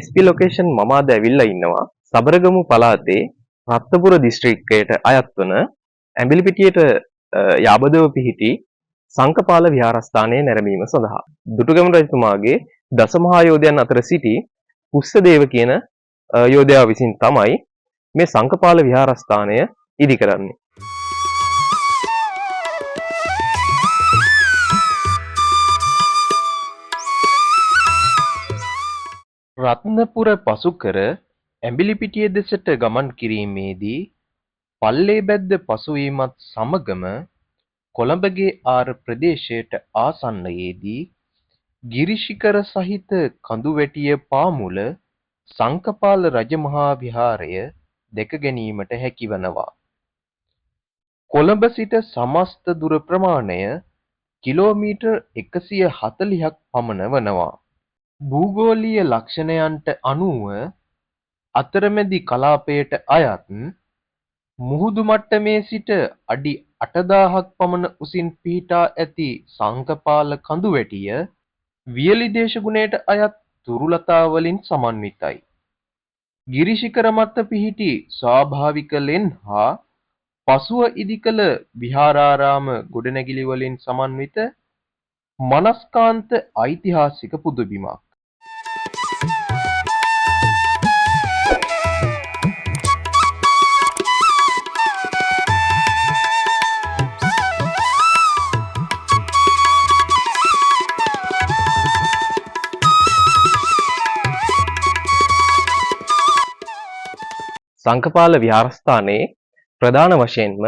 SP location මම අද ඇවිල්ලා ඉන්නවා සබරගමු පළාතේ රත්නපුර දිස්ත්‍රික්කයට අයත් වන ඇඹිලිපිටියට යාබදව පිහිටි සංකපාල විහාරස්ථානයේ නැරඹීම සඳහා දුටුගැමුණු රජතුමාගේ දසමහා යෝධයන් අතර සිටි පුස්සදේව කියන යෝධයා විසින් තමයි මේ සංකපාල විහාරස්ථානය ඉදි කරන්නේ. රත්නපුර පසුකර ඇඹිලිපිටිය දෙසට ගමන් කිරීමේදී පල්ලේ බැද්ද පසුවීමත් සමගම කොළඹගේ ආර ප්‍රදේශයට ආසන්නයේදී ගිරිශිඛර සහිත කඳුවැටිය පාමුල සංකපාල රජමහා විහාරය දැක ගැනීමට හැකිවනවා. කොළඹ සිට සමස්ත දුර ප්‍රමාණය කිලෝමීටර් 140ක් පමණ වනවා. භූගෝලීය ලක්ෂණයන්ට අනුව අතරමැදි කලාපයට අයත් මුහුදු මට්ටමේ සිට අඩි 8000ක් පමණ උසින් පිහිටා ඇති සංකපාල කඳුවැටිය වියලි දේශගුණයට අයත් තුරුලතා වලින් සමන්විතයි. ගිරිශිඛර මත පිහිටි ස්වාභාවික ලෙන් හා පසුව ඉදිකළ විහාරාරාම ගොඩනැගිලි වලින් සමන්විත මනස්කාන්ත ඓතිහාසික පුදබිමක්. සංකපාල විහාරස්ථානයේ ප්‍රධාන වශයෙන්ම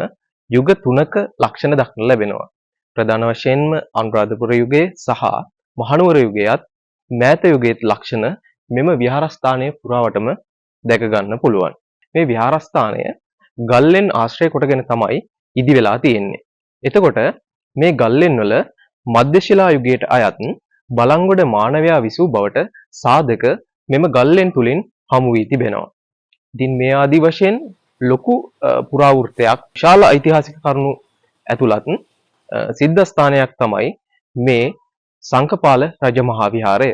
යුග 3ක ලක්ෂණ දක්නට ලැබෙනවා. ප්‍රධාන වශයෙන්ම අනුරාධපුර යුගයේ සහ මහනුවර යුගයේත් මෑත යුගයේත් ලක්ෂණ මෙම විහාරස්ථානයේ පුරාවටම දැක ගන්න පුළුවන්. මේ විහාරස්ථානය ගල්ලෙන් ආශ්‍රය කොටගෙන තමයි ඉදි වෙලා තියෙන්නේ. එතකොට මේ ගල්ලෙන් වල මධ්‍ය ශිලා යුගයට අයත් බලංගොඩ මානවයා විසූ බවට සාධක මෙම ගල්ලෙන් තුලින් හමු වී තිබෙනවා. ඉතින් මේ ආදි වශයෙන් ලොකු පුරාවෘත්තයක් විශාල ඓතිහාසික කරුණු ඇතුළත් සිද්ධාස්ථානයක් තමයි මේ සංකපාල රජමහා විහාරය.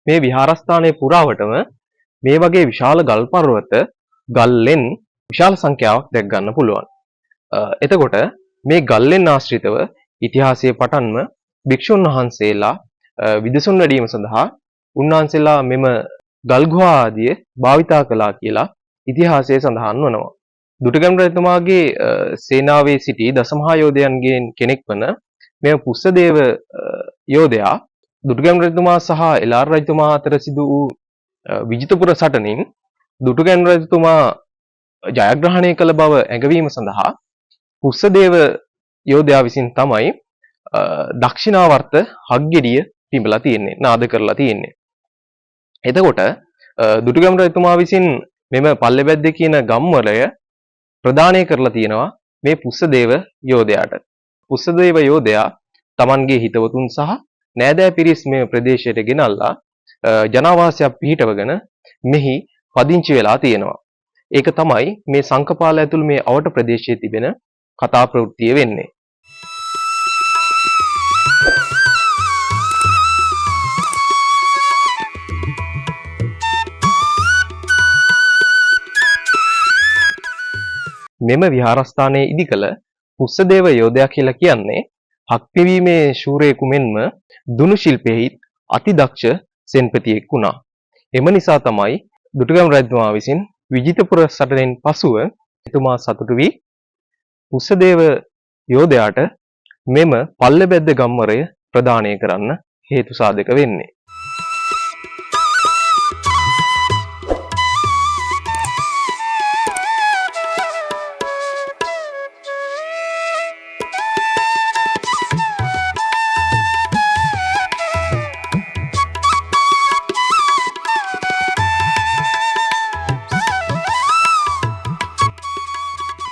මේ විහාරස්ථානයේ පුරාවටම මේ වගේ විශාල ගල් පර්වත ගල්ලෙන් විශාල සංඛ්‍යාවක් දැක් ගන්න පුළුවන්. එතකොට මේ ගල්ලෙන් ආශ්‍රිතව ඉතිහාසයේ පටන්ම භික්ෂුන් වහන්සේලා විදසුන් වැඩීම සඳහා උන්වහන්සේලා මෙම ගල් ගුහා ආදිය භාවිතා කළා කියලා ඉතිහාසයේ සඳහන් වනවා. දුටුගැමුණු රජතුමාගේ සේනාවේ සිටි දසමහා යෝධයන්ගෙන් කෙනෙක් වන මේ පුස්සදේව යෝධයා දුටුගැමුණු රජතුමා සහ එළාර රජතුමා අතර සිදු වූ විජිතපුර සටනින් දුටුගැමුණු රජතුමා ජයග්‍රහණය කළ බව ඇඟවීම සඳහා පුස්සදේව යෝධයා විසින් තමයි දක්ෂිනාවර්ත හක්ගෙඩිය පිඹලා තියෙන්නේ, නාද කරලා තියෙන්නේ. එතකොට දුටුගැමුණු රජතුමා විසින් මෙම පල්ලෙබැද්ද කියන ගම්වලය ප්‍රදානය කරලා තියෙනවා මේ පුස්සදේව යෝධයාට. පුස්සදේව යෝධයා Tamanගේ හිතවතුන් සහ නෑදෑ පිරිස් මේ ප්‍රදේශයට ගෙනල්ලා ජනාවාසයක් පිහිටවගෙන මෙහි පදිංචි වෙලා තියෙනවා. ඒක තමයි මේ සංකපාල ඇතුළු මේ අවට ප්‍රදේශයේ තිබෙන කතා ප්‍රවෘත්තිය වෙන්නේ. මෙම විහාරස්ථානයේ ඉදි කළ පුස්සදේව යෝධයා කියලා කියන්නේ හක්පිවීමේ ශූරයෙකු මෙන්ම දුනු ශිල්පයෙහි අතිදක්ෂ සෙන්පතියෙක් වුණා. එම නිසා තමයි දුටුගැමුණු රජතුමා විසින් විජිතපුර සටනෙන් පසුව එතුමා සතුටු වී පුස්සදේව යෝධයාට මෙම පල්ලෙබැද්ද ගම්වරය ප්‍රදානය කරන්න හේතු සාධක වෙන්නේ.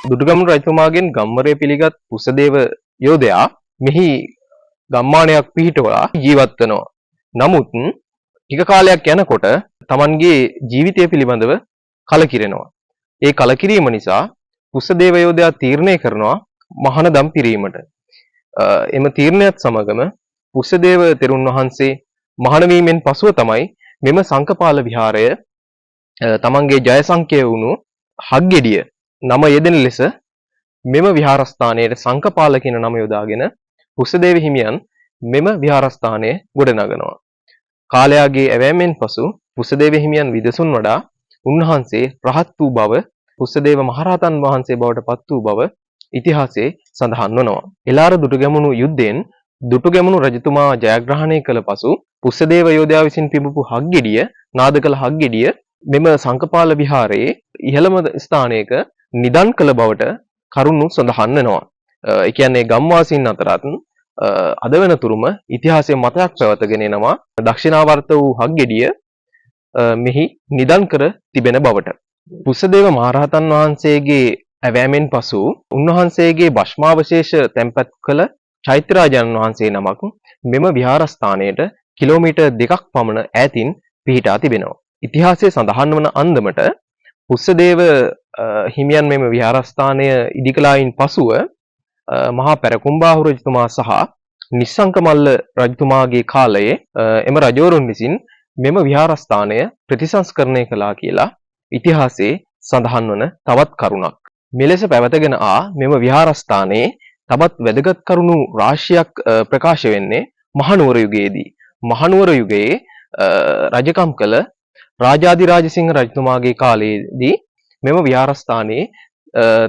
දුටුගැමුණු රජතුමාගෙන් ගම්වරය පිළිගත් පුස්සදේව යෝධයා මෙහි ගම්මානයක් පිහිටවලා ජීවත් වෙනවා. නමුත් ටික කාලයක් යනකොට Tamanගේ ජීවිතය පිළිබඳව කලකිරෙනවා. ඒ කලකිරීම නිසා පුස්සදේව යෝධයා තීරණය කරනවා මහානදම් පිරීමට. එම තීරණයත් සමගම පුස්සදේව තෙරුන් වහන්සේ මහාන වීමෙන් පසුව තමයි මෙම සංකපාල විහාරය තමන්ගේ ජය සංකේය වුණු හග්ගෙඩිය නම යෙදෙන ලෙස මෙම විහාරස්ථානයේ සංකපාල කියන නම යොදාගෙන කුසදේව හිමියන් මෙම විහාරස්ථානය ගොඩනගනවා. කාලයාගේ ඇවෑමෙන් පසු කුසදේව හිමියන් විදසුන් වඩා උන්වහන්සේ රහත් වූ බව කුසදේව මහරහතන් වහන්සේ බවට පත් වූ බව ඉතිහාසයේ සඳහන් වනවා. එළාර දුටුගැමුණු යුද්ධයෙන් දුටුගැමුණු රජතුමා ජයග්‍රහණය කළ පසු කුසදේව යෝධයා විසින් පිඹපු හග්ගෙඩිය නාද කළ හග්ගෙඩිය මෙම සංකපාල විහාරයේ ඉහළම ස්ථානයක නිදන් කළ බවට කරුණු සඳහන් වෙනවා. ඒ කියන්නේ ගම්වාසීන් අතරත් අද වෙනතුරුම ඉතිහාසයේ මතයක් පැවතගෙන එනවා දක්ෂිනාවර්ත වූ හග්ගෙඩිය මෙහි නිදන් කර තිබෙන බවට. කුසදේව මහරහතන් වහන්සේගේ ඇවෑමෙන් පසු උන්වහන්සේගේ භස්මාවශේෂ තැන්පත් කළ චෛත්‍යරාජානන් වහන්සේ නමක් මෙම විහාරස්ථානයට කිලෝමීටර් 2ක් පමණ ඈතින් පිහිටා තිබෙනවා. ඉතිහාසයේ සඳහන් වන අන්දමට කුසදේව හිමියන් මෙම විහාරස්ථානය ඉදිකලායින් පසුව මහා පැරකුම්බාහු රජතුමා සහ නිස්සංකමල්ල රජතුමාගේ කාලයේ එම රජවරුන් විසින් මෙම විහාරස්ථානය ප්‍රතිසංස්කරණය කළා කියලා ඉතිහාසයේ සඳහන් වන තවත් කරුණක්. මෙලෙස පැවතගෙන මෙම විහාරස්ථානයේ තවත් වැදගත් කරුණු රාශියක් ප්‍රකාශ වෙන්නේ මහනුවර යුගයේදී. මහනුවර යුගයේ රජකම් කළ රාජාධිරාජසිංහ රජතුමාගේ කාලයේදී මෙම විහාරස්ථානයේ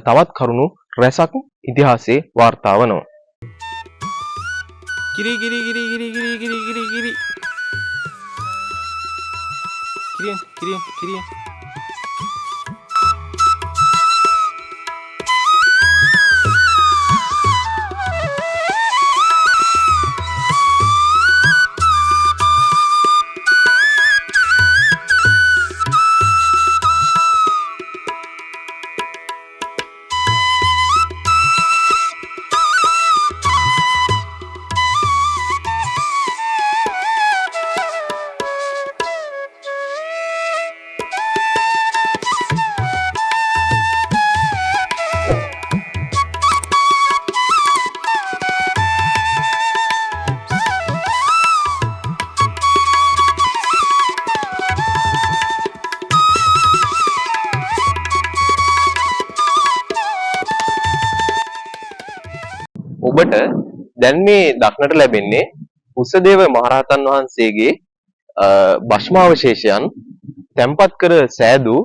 තවත් කරුණු රැසක් ඉතිහාසයේ වාර්තා වනවා. කිරි කිරි කිරි කිරි කිරි කිරි කිරි කිරි කිරි කිරි ඔබට දැන් මේ දක්නට ලැබෙන්නේ කුසදේව මහරහතන් වහන්සේගේ භස්මාවශේෂයන් තැන්පත් කර සෑදූ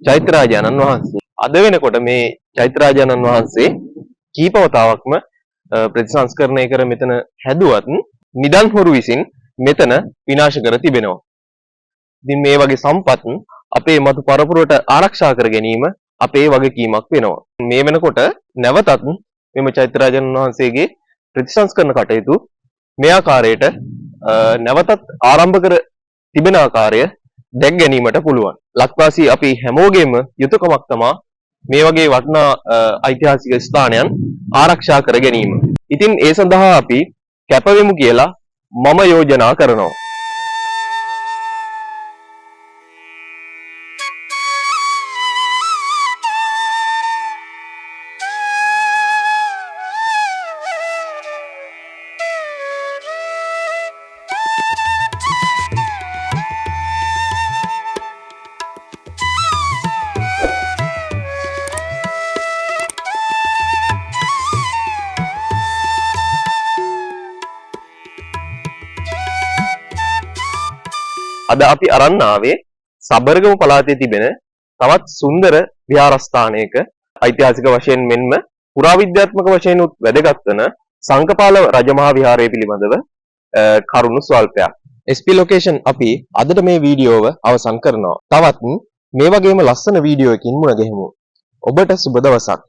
චෛත්‍යරාජානන් වහන්සේ. අද වෙනකොට මේ චෛත්‍යරාජානන් වහන්සේ කීප වතාවක්ම ප්‍රතිසංස්කරණය කර මෙතන හැදුවත් නිදන් හොරු විසින් මෙතන විනාශ කර තිබෙනවා. ඉතින් මේ වගේ සම්පත් අපේ මතු පරපුරට ආරක්ෂා කර ගැනීම අපේ වගකීමක් වෙනවා. මේ වෙනකොට නැවතත් මෙම චෛත්‍යරාජානන් වහන්සේගේ ප්‍රතිසංස්කරණ කටයුතු මේ ආකාරයට නැවතත් ආරම්භ කර තිබෙන ආකාරය දැක් ගැනීමට පුළුවන්. ලක්වාසී අපි හැමෝගෙම යුතුයකමක් තමයි මේ වගේ වටිනා ඓතිහාසික ස්ථානයන් ආරක්ෂා කර ගැනීම. ඉතින් ඒ සඳහා අපි කැපවෙමු කියලා මම යෝජනා කරනවා. අද අපි අරන් ආවේ සබරගමු පළාතේ තිබෙන තවත් සුන්දර විහාරස්ථානයක ඓතිහාසික වශයෙන් මෙන්ම පුරාවිද්‍යාත්මක වශයෙන් උත් වැදගත් වන සංකපාල රජමහා විහාරය පිළිබඳව කරුණු ස්වල්පයක්. SP ලොකේෂන් අපි අදට මේ වීඩියෝව අවසන් කරනවා. තවත් මේ වගේම ලස්සන වීඩියෝ එකකින් මුණ ගැහෙමු. ඔබට සුබ දවසක්.